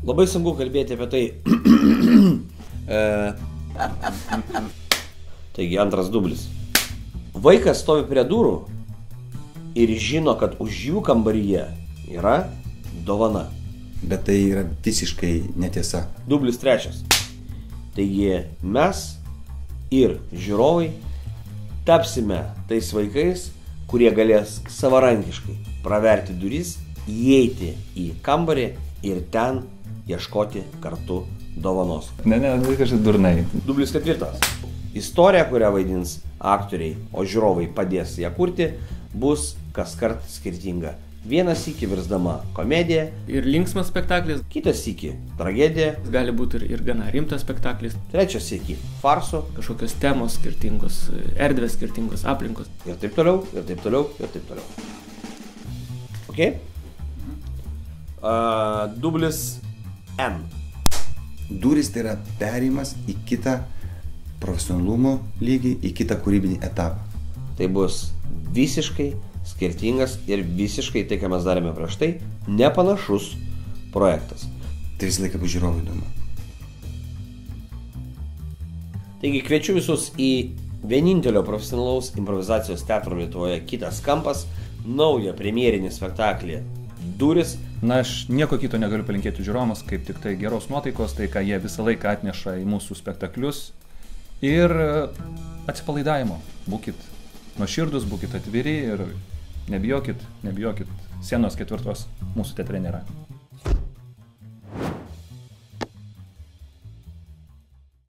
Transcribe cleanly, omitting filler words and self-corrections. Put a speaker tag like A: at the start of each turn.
A: Labai sunku kalbėti apie tai. Taigi antras dublis. Vaikas stovi prie durų ir žino, kad už jų kambaryje yra dovana.
B: Bet tai yra visiškai netiesa.
A: Dublis trečias. Taigi mes ir žiūrovai tapsime tais vaikais, kurie galės savarankiškai praverti duris, įeiti į kambarį ir ten ieškoti kartu dovanos.
C: Ne, kažkaip durnai.
A: Dublis ketvirtas. Istorija, kurią vaidins aktoriai, o žiūrovai padės ją kurti, bus kaskart skirtinga. Vienas sykį virsdama komedija,
D: Ir linksmas spektaklis,
A: kitas sykį tragedija,
D: gali būti ir gana rimtas spektaklis,
A: trečias sykį farsu
D: kažkokios temos skirtingos, erdvės skirtingos, aplinkos.
A: ir taip toliau, ir taip toliau, ir taip toliau. Ok? Dublis N.
B: Durys tai yra perėjimas į kitą profesionalumo lygį, į kitą kūrybinį etapą.
A: Tai bus visiškai skirtingas ir visiškai tai, ką mes darėme prieš tai, nepanašus projektas.
B: Tai visą laiką bus žiūrovui įdomu.
A: Taigi kviečiu visus į vienintelio profesionalaus improvizacijos teatro Lietuvoje Kitas kampas, naują premjerinį spektaklį Durys.
C: Na, aš nieko kito negaliu palinkėti žiūrovams, kaip tik tai geros nuotaikos, tai ką jie visą laiką atneša į mūsų spektaklius. Ir atsipalaidavimo. Būkit nuoširdus, būkit atviri ir nebijokit. Scenos ketvirtos mūsų teatre nėra.